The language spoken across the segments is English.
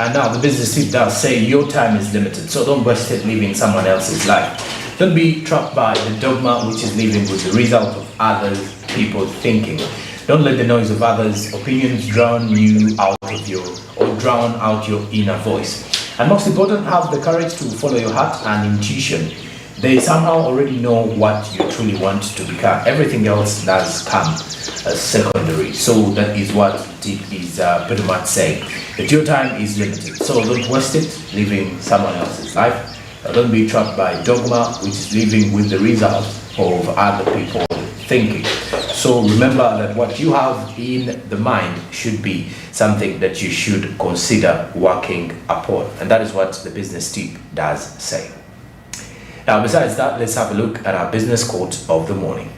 And now the business tip does say your time is limited, so don't waste it living someone else's life. Don't be trapped by the dogma which is living with the result of other people's thinking. Don't let the noise of others' opinions drown out your inner voice. And most important, have the courage to follow your heart and intuition. They somehow already know what you truly want to become. Everything else does come secondary. So that is what tip is pretty much saying. That your time is limited. So don't waste it living someone else's life. Don't be trapped by dogma, which is living with the result of other people thinking. So remember that what you have in the mind should be something that you should consider working upon. And that is what the business tip does say. Now, besides that, let's have a look at our business quote of the morning.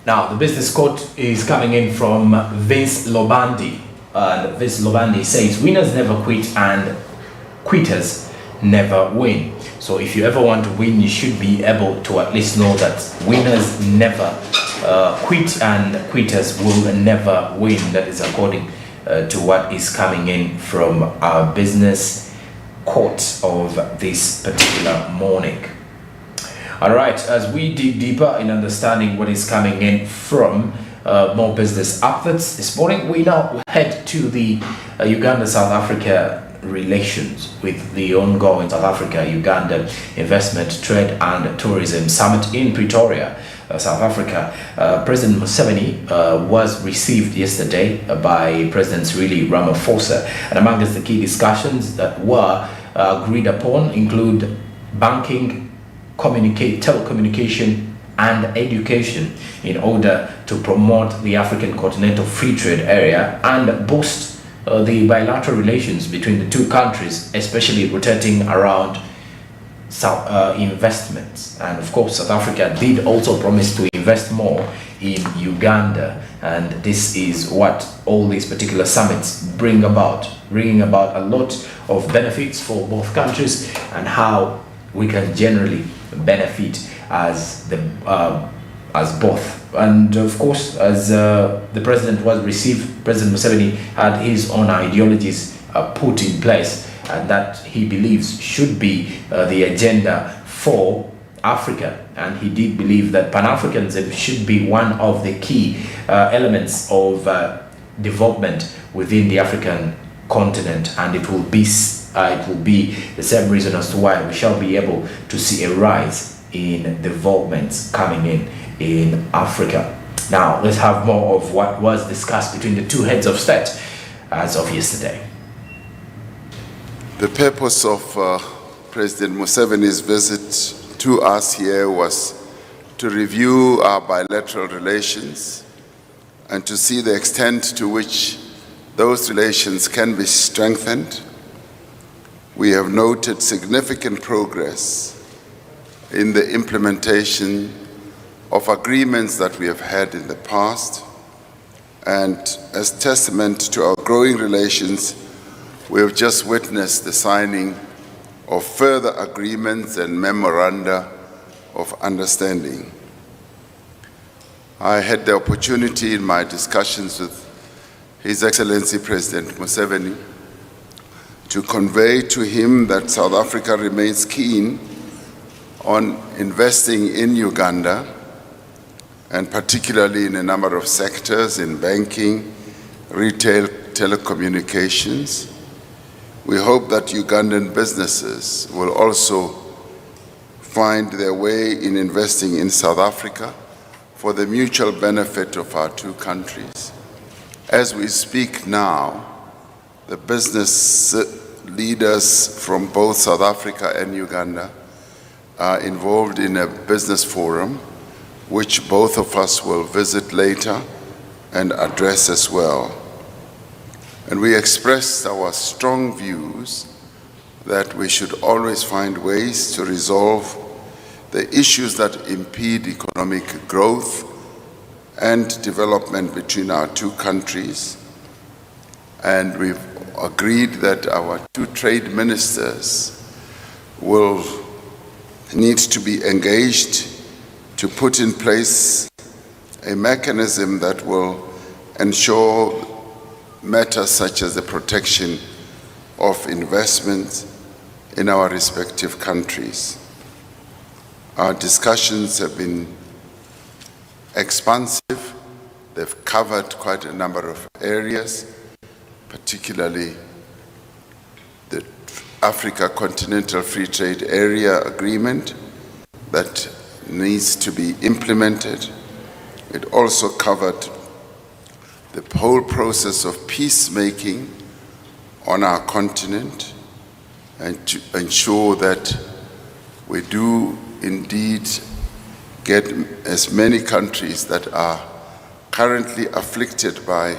Now, the business quote is coming in from Vince Lobandi. Vince Lobandi says, winners never quit and quitters never win. So if you ever want to win, you should be able to at least know that winners never quit and quitters will never win. That is according to what is coming in from our business quote of this particular morning. All right, as we dig deeper in understanding what is coming in from more business updates this morning, we now head to the Uganda-South Africa relations with the ongoing South Africa-Uganda Investment, Trade and Tourism Summit in Pretoria, South Africa. President Museveni was received yesterday by President Cyril Ramaphosa, and amongst the key discussions that were agreed upon include banking, telecommunication and education in order to promote the African Continental Free Trade Area and boost the bilateral relations between the two countries, especially rotating around investments. And of course, South Africa did also promise to invest more in Uganda, and this is what all these particular summits bringing about a lot of benefits for both countries and how we can generally benefit as both. And of course, as the president was received, President Museveni had his own ideologies put in place, and that he believes should be the agenda for Africa. And he did believe that Pan-Africanism should be one of the key elements of development within the African continent, and it will be the same reason as to why we shall be able to see a rise in developments coming in Africa. Now, let's have more of what was discussed between the two heads of state as of yesterday. The purpose of President Museveni's visit to us here was to review our bilateral relations and to see the extent to which those relations can be strengthened. We have noted significant progress in the implementation of agreements that we have had in the past, and as testament to our growing relations, we have just witnessed the signing of further agreements and memoranda of understanding. I had the opportunity in my discussions with His Excellency President Museveni to convey to him that South Africa remains keen on investing in Uganda, and particularly in a number of sectors in banking, retail, telecommunications. We hope that Ugandan businesses will also find their way in investing in South Africa for the mutual benefit of our two countries. As we speak now, the business leaders from both South Africa and Uganda are involved in a business forum, which both of us will visit later and address as well. And we expressed our strong views that we should always find ways to resolve the issues that impede economic growth and development between our two countries. And we've agreed that our two trade ministers will need to be engaged to put in place a mechanism that will ensure matters such as the protection of investment in our respective countries. Our discussions have been expansive. They've covered quite a number of areas, particularly the Africa Continental Free Trade Area Agreement that needs to be implemented. It also covered the whole process of peacemaking on our continent and to ensure that we do indeed get as many countries that are currently afflicted by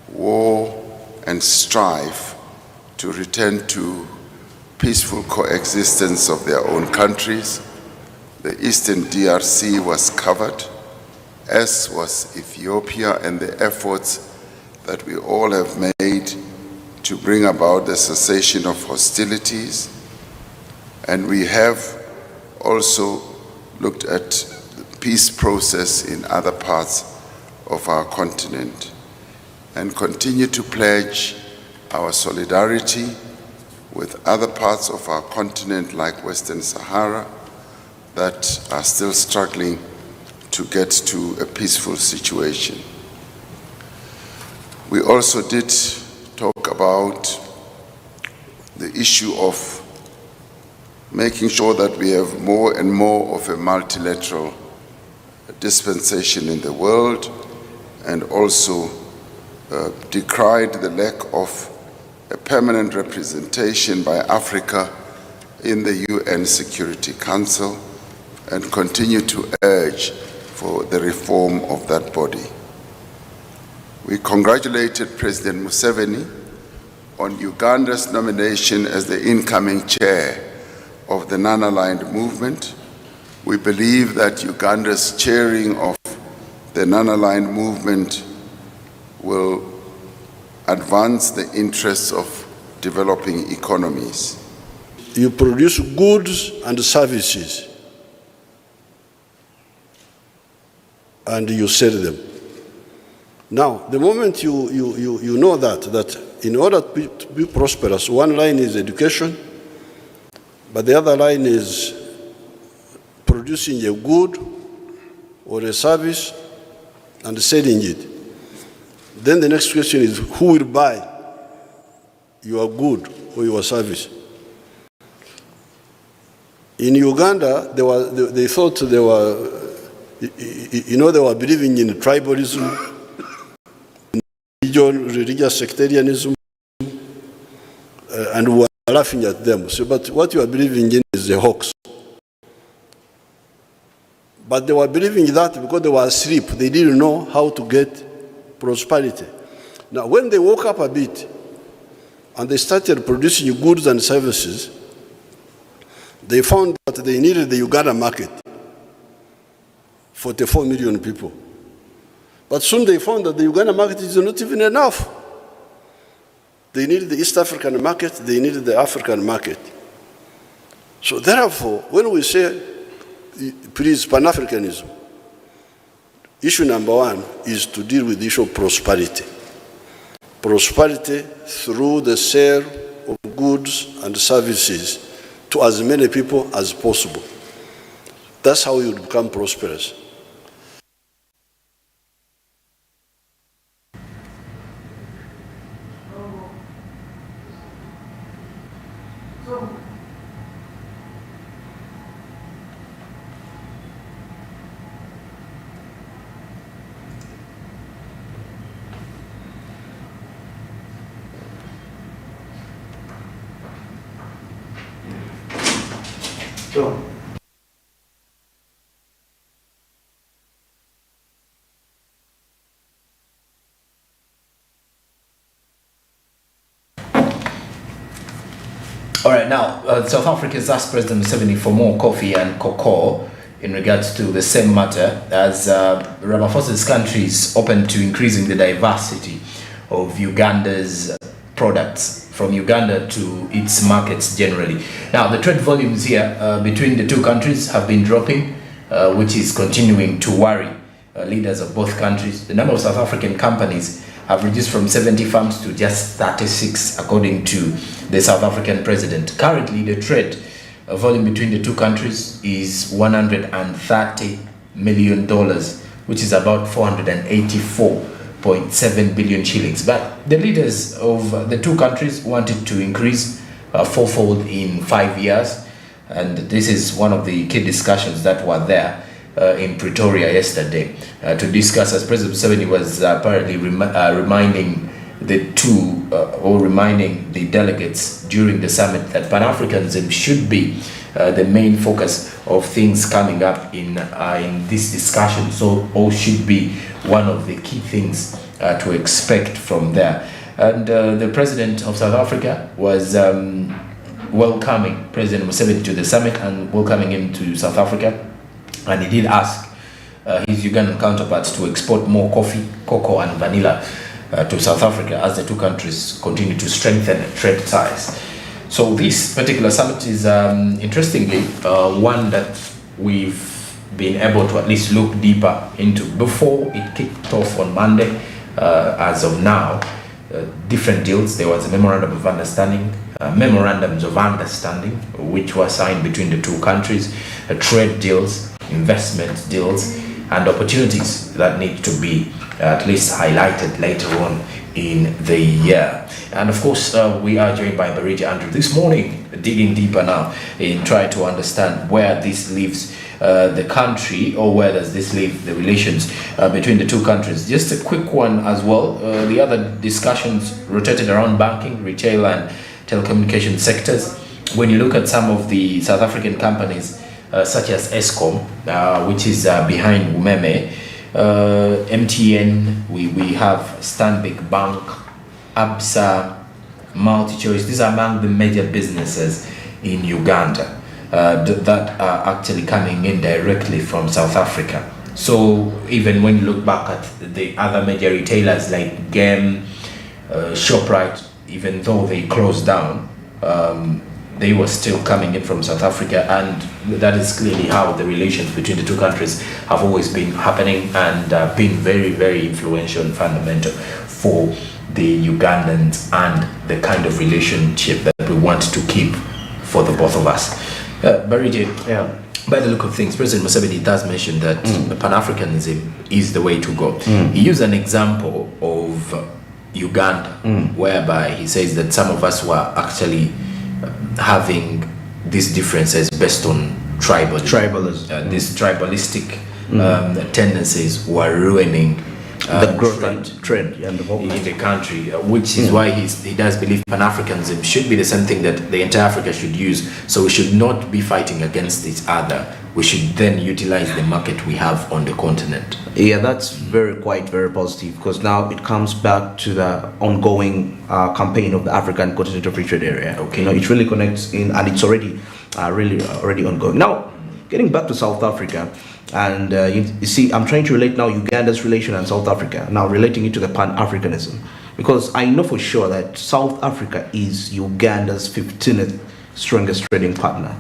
war and strife to return to peaceful coexistence of their own countries. The Eastern DRC was covered, as was Ethiopia, and the efforts that we all have made to bring about the cessation of hostilities. And we have also looked at the peace process in other parts of our continent and continue to pledge our solidarity with other parts of our continent like Western Sahara that are still struggling to get to a peaceful situation. We also did talk about the issue of making sure that we have more and more of a multilateral dispensation in the world, and also decried the lack of a permanent representation by Africa in the UN Security Council, and continue to urge for the reform of that body. We congratulated President Museveni on Uganda's nomination as the incoming chair of the non-aligned movement. We believe that Uganda's chairing of the non-aligned movement will advance the interests of developing economies. You produce goods and services, and you sell them. Now, the moment you know that in order to be prosperous, one line is education, but the other line is producing a good or a service and selling it. Then the next question is, who will buy your good or your service? In Uganda, they thought they were believing in tribalism, religious sectarianism, and we were laughing at them. So, but what you are believing in is a hoax. But they were believing that because they were asleep. They didn't know how to get prosperity. Now, when they woke up a bit and they started producing goods and services, they found that they needed the Uganda market, 44 million people. But soon they found that the Uganda market is not even enough. They needed the East African market, they needed the African market. So therefore, when we say, please, Pan-Africanism, issue number one is to deal with the issue of prosperity. Prosperity through the sale of goods and services to as many people as possible. That's how you become prosperous. All right, now, South Africa has asked President Museveni for more coffee and cocoa in regards to the same matter, as Ramaphosa's country is open to increasing the diversity of Uganda's products from Uganda to its markets generally. Now, the trade volumes here between the two countries have been dropping, which is continuing to worry leaders of both countries. The number of South African companies have reduced from 70 firms to just 36, according to the South African president. Currently, the trade volume between the two countries is $130 million, which is about 484.7 billion shillings. But the leaders of the two countries wanted to increase fourfold in 5 years. And this is one of the key discussions that were there in Pretoria yesterday to discuss, as President Museveni was apparently reminding the delegates during the summit that Pan-Africanism should be the main focus of things coming up in this discussion. So all should be one of the key things to expect from there. And the president of South Africa was welcoming President Museveni to the summit and welcoming him to South Africa. And he did ask his Ugandan counterparts to export more coffee, cocoa and vanilla to South Africa as the two countries continue to strengthen trade ties. So this particular summit is interestingly one that we've been able to at least look deeper into before it kicked off on Monday. As of now, different deals. There was a memorandums of understanding which were signed between the two countries, trade deals, investment deals, and opportunities that need to be at least highlighted later on in the year. And of course, we are joined by Barija Andrew this morning, digging deeper now in trying to understand where this leaves the country, or where does this leave the relations between the two countries. Just a quick one as well. The other discussions rotated around banking, retail and telecommunication sectors. When you look at some of the South African companies such as Eskom, which is behind Umeme, MTN, we have Stanbic Bank, Absa, MultiChoice. These are among the major businesses in Uganda that are actually coming in directly from South Africa. So even when you look back at the other major retailers like Gem, ShopRite, even though they closed down, they were still coming in from South Africa, and that is clearly how the relations between the two countries have always been happening and been very, very influential and fundamental for the Ugandans and the kind of relationship that we want to keep for the both of us. Barija, by the look of things, President Museveni does mention that Pan-Africanism is the way to go. He used an example of Uganda, whereby he says that some of us were actually having these differences based on tribalism. These tribalistic tendencies were ruining the growth trend in the country, which is why he does believe Pan-Africanism should be the same thing that the entire Africa should use. So we should not be fighting against each other. We should then utilize the market we have on the continent. Yeah, that's very positive, because now it comes back to the ongoing campaign of the African Continental Free Trade Area. Okay, you know, it really connects in, and it's already already ongoing. Now, getting back to South Africa, and you see, I'm trying to relate now Uganda's relation and South Africa, now relating it to the Pan-Africanism, because I know for sure that South Africa is Uganda's 15th strongest trading partner.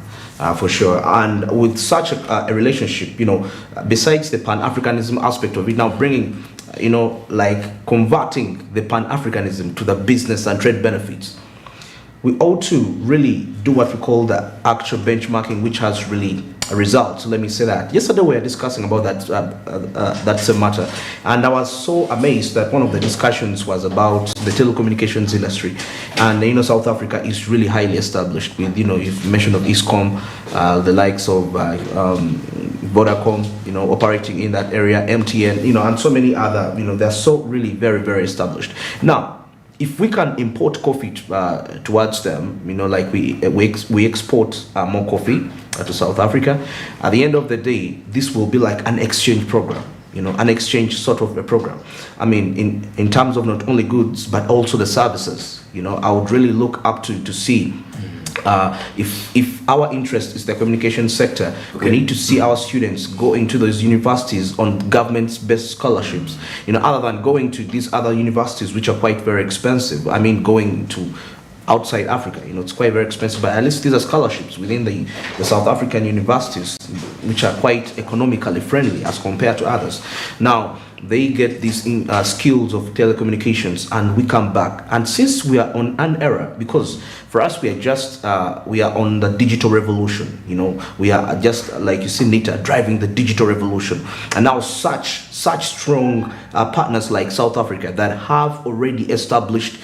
For sure, and with such a relationship, you know, besides the Pan-Africanism aspect of it, now bringing, you know, like converting the Pan-Africanism to the business and trade benefits, we ought to really do what we call the actual benchmarking, which has really results. Let me say that. Yesterday we were discussing about that same matter, and I was so amazed that one of the discussions was about the telecommunications industry, and you know, South Africa is really highly established with, you know, you've mentioned of Eskom, the likes of Vodacom, you know, operating in that area, MTN, you know, and so many other, you know, they're so really very established. Now, if we can import coffee towards them, you know, like we export more coffee to South Africa, at the end of the day, this will be like an exchange program, you know, an exchange sort of a program. I mean, in terms of not only goods, but also the services, you know, I would really look up to see if our interest is the communication sector, we need to see our students go into those universities on government-based scholarships. Other than going to these other universities, which are quite very expensive. I mean, going to outside Africa, it's quite very expensive, but at least these are scholarships within the South African universities, which are quite economically friendly as compared to others. Now, they get these skills of telecommunications, and we come back. And since we are on an era, because for us, we are on the digital revolution, we are just, like you see, Nita, driving the digital revolution. And now such strong partners like South Africa that have already established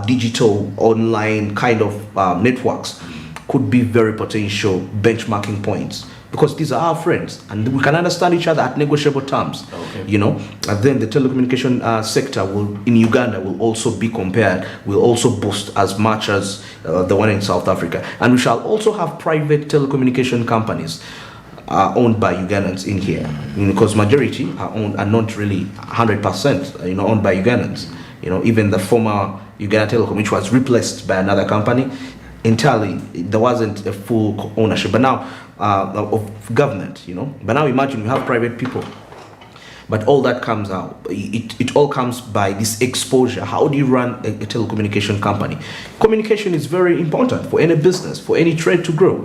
digital online kind of networks could be very potential benchmarking points, because these are our friends and we can understand each other at negotiable terms. And then the telecommunication sector in Uganda will also be compared, will also boost as much as the one in South Africa. And we shall also have private telecommunication companies owned by Ugandans in here, because majority are not really 100% owned by Ugandans. Even the former Uganda Telecom, which was replaced by another company, entirely there wasn't a full ownership, but now of government. But now imagine we have private people, but all that comes out, it all comes by this exposure. How do you run a telecommunication company? Communication is very important for any business, for any trade to grow.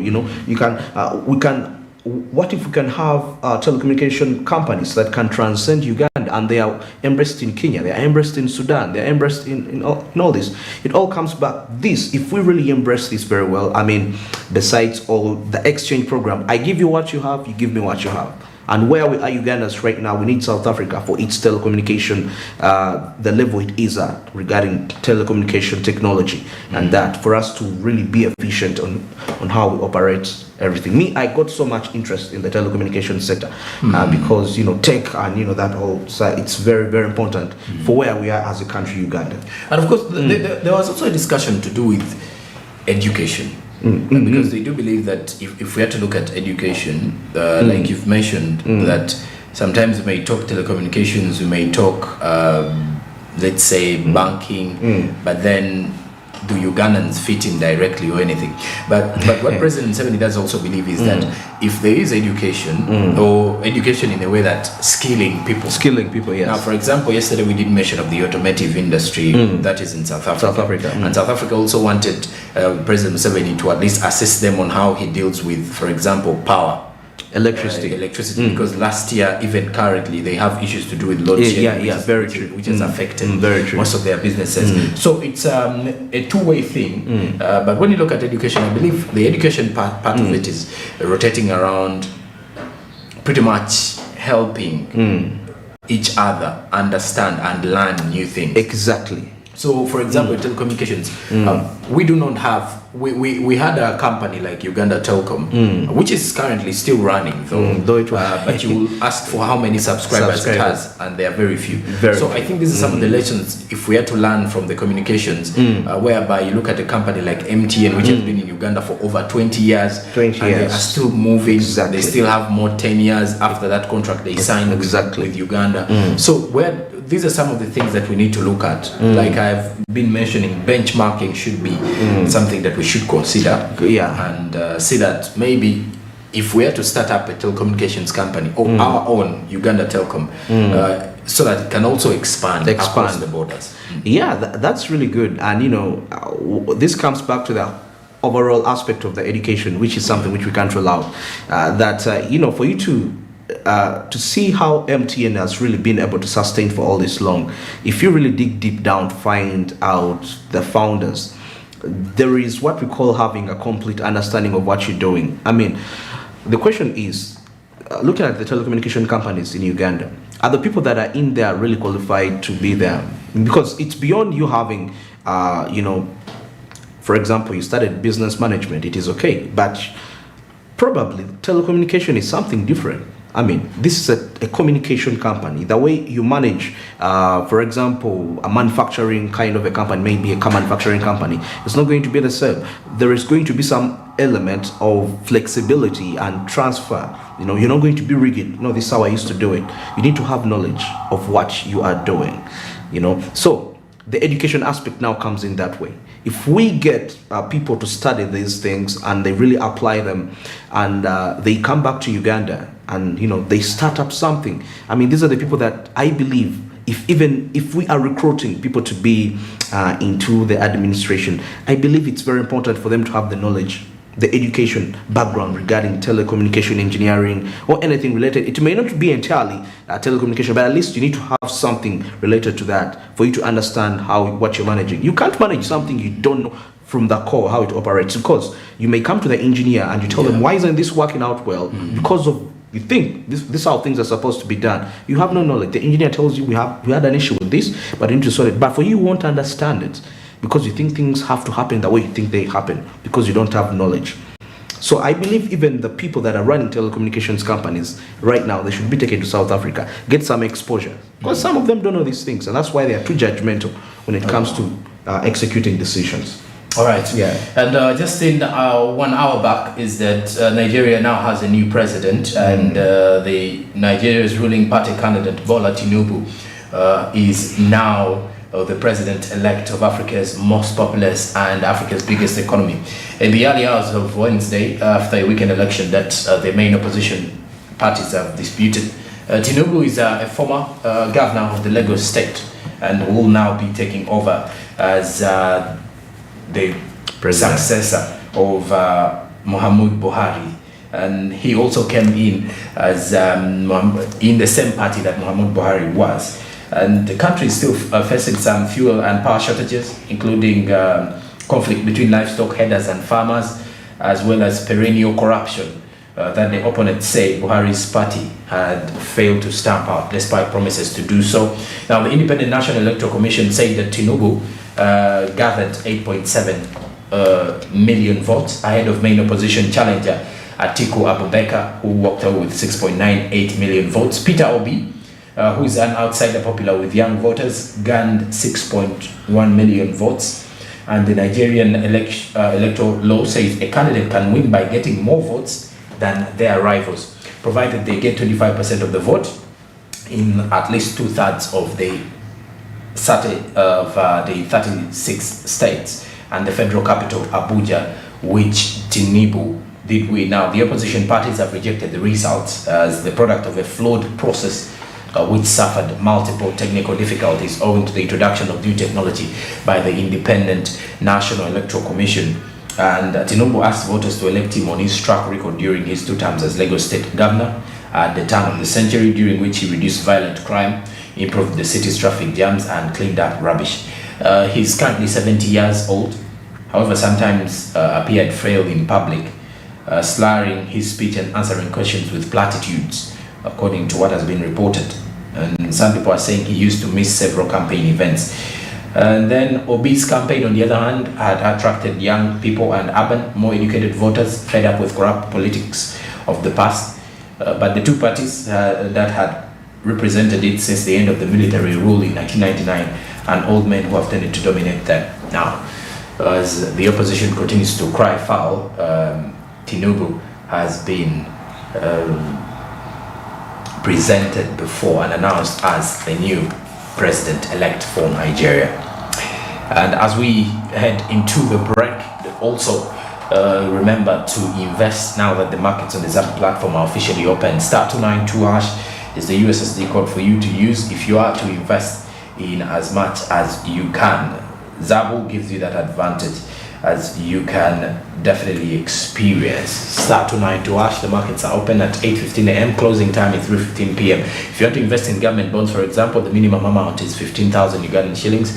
What if we can have telecommunication companies that can transcend Uganda, and they are embraced in Kenya, they are embraced in Sudan, they are embraced in all this? It all comes back. If we really embrace this very well, besides all the exchange program, I give you what you have, you give me what you have. And where we are Ugandans right now, we need South Africa for its telecommunication, the level it is at regarding telecommunication technology, and that for us to really be efficient on how we operate everything. I got so much interest in the telecommunication sector because tech and that whole side, it's very, very important for where we are as a country, Uganda. And of course, there was also a discussion to do with education. Because they do believe that if we had to look at education, like you've mentioned, that sometimes we may talk telecommunications, we may talk, let's say, banking, but then do Ugandans fit in directly or anything? But what President Museveni does also believe is that if there is education, or education in a way that skilling people, yes. Now, for example, yesterday we did mention of the automotive industry that is in South Africa. And South Africa also wanted President Museveni to at least assist them on how he deals with, for example, power. Electricity, because last year, even currently, they have issues to do with load shedding, which has affected most of their businesses. So it's a two-way thing. But when you look at education, I believe the education part of it is rotating around pretty much helping each other understand and learn new things. Exactly. So, for example, telecommunications, we do not have. We had a company like Uganda Telecom, which is currently still running, though it was, but you will ask for how many subscribers it has, and there are very few. So I think this is some of the lessons if we had to learn from the communications, whereby you look at a company like MTN, which has been in Uganda for over 20 years, and they are still moving. They still have more 10 years after that contract they signed with Uganda. So these are some of the things that we need to look at. Like I've been mentioning, benchmarking should be something that we should consider. And see that maybe if we are to start up a telecommunications company or our own Uganda Telecom, so that it can also expand across the borders. That's really good. And this comes back to the overall aspect of the education, which is something which we can't rule out. For you to see how MTN has really been able to sustain for all this long, if you really dig deep down, find out the founders, there is what we call having a complete understanding of what you're doing. The question is, looking at the telecommunication companies in Uganda, are the people that are in there really qualified to be there? Because it's beyond you having, for example, you studied business management, it is okay, but probably telecommunication is something different. This is a communication company. The way you manage, for example, a manufacturing kind of a company, maybe a car manufacturing company, it's not going to be the same. There is going to be some element of flexibility and transfer. You're not going to be rigid. This is how I used to do it. You need to have knowledge of what you are doing. So the education aspect now comes in that way. If we get people to study these things and they really apply them, and they come back to Uganda and they start up something. I mean, these are the people that I believe, if we are recruiting people to be into the administration, I believe it's very important for them to have the knowledge, the education background regarding telecommunication engineering or anything related. It may not be entirely telecommunication, but at least you need to have something related to that for you to understand what you're managing. You can't manage something you don't know from the core how it operates, because you may come to the engineer and you tell them, why isn't this working out well? Because of you think this is how things are supposed to be done. You have no knowledge. The engineer tells you we had an issue with this, but you need to solve it. But for you won't understand it because you think things have to happen the way you think they happen, because you don't have knowledge. So I believe even the people that are running telecommunications companies right now, they should be taken to South Africa, get some exposure, because some of them don't know these things, and that's why they are too judgmental when it comes to executing decisions. All right. Yeah. And just in 1 hour back is that Nigeria now has a new president, and the Nigeria's ruling party candidate Bola Tinubu is now the president-elect of Africa's most populous and Africa's biggest economy. In the early hours of Wednesday, after a weekend election that the main opposition parties have disputed, Tinubu is a former governor of the Lagos state and will now be taking over as the successor of Muhammadu Buhari, and he also came in as in the same party that Muhammadu Buhari was. And the country is still facing some fuel and power shortages, including conflict between livestock herders and farmers, as well as perennial corruption that the opponents say Buhari's party had failed to stamp out despite promises to do so. Now, the Independent National Electoral Commission said that Tinubu gathered 8.7 million votes ahead of main opposition challenger Atiku Abubakar, who walked out with 6.98 million votes. Peter Obi, who is an outsider popular with young voters, gained 6.1 million votes. And the Nigerian electoral law says a candidate can win by getting more votes than their rivals, provided they get 25% of the vote in at least 2/3 of the 36 states and the federal capital Abuja, which Tinubu did win. Now, the opposition parties have rejected the results as the product of a flawed process which suffered multiple technical difficulties owing to the introduction of new technology by the Independent National Electoral Commission. And Tinubu asked voters to elect him on his track record during his 2 terms as Lagos State Governor at the turn of the century, during which he reduced violent crime, improved the city's traffic jams, and cleaned up rubbish. He's currently 70 years old, however, sometimes appeared frail in public, slurring his speech and answering questions with platitudes, according to what has been reported. And some people are saying he used to miss several campaign events. And then Obi's campaign, on the other hand, had attracted young people and urban, more educated voters fed up with corrupt politics of the past. But the two parties that had represented it since the end of the military rule in 1999, and old men who have tended to dominate them. Now, as the opposition continues to cry foul, Tinubu has been presented before and announced as the new president-elect for Nigeria. And as we head into the break, also remember to invest now that the markets on the Zabu platform are officially open. *292# is the USSD code for you to use if you are to invest in as much as you can. Zabu gives you that advantage, as you can definitely experience. *292#, the markets are open at 8:15 a.m. Closing time is 3:15 p.m. If you want to invest in government bonds, for example, the minimum amount is 15,000 Ugandan shillings.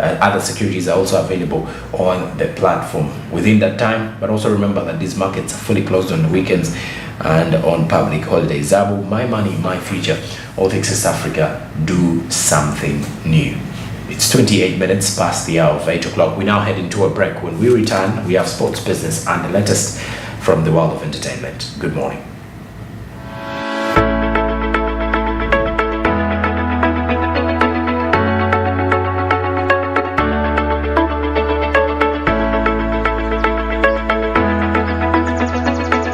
Other securities are also available on the platform within that time. But also remember that these markets are fully closed on the weekends and on public holidays. Zabu, my money, my future. All things East Africa, do something new. It's 28 minutes past the hour of 8 o'clock. We now head into a break. When we return, we have sports, business, and the latest from the world of entertainment. Good morning.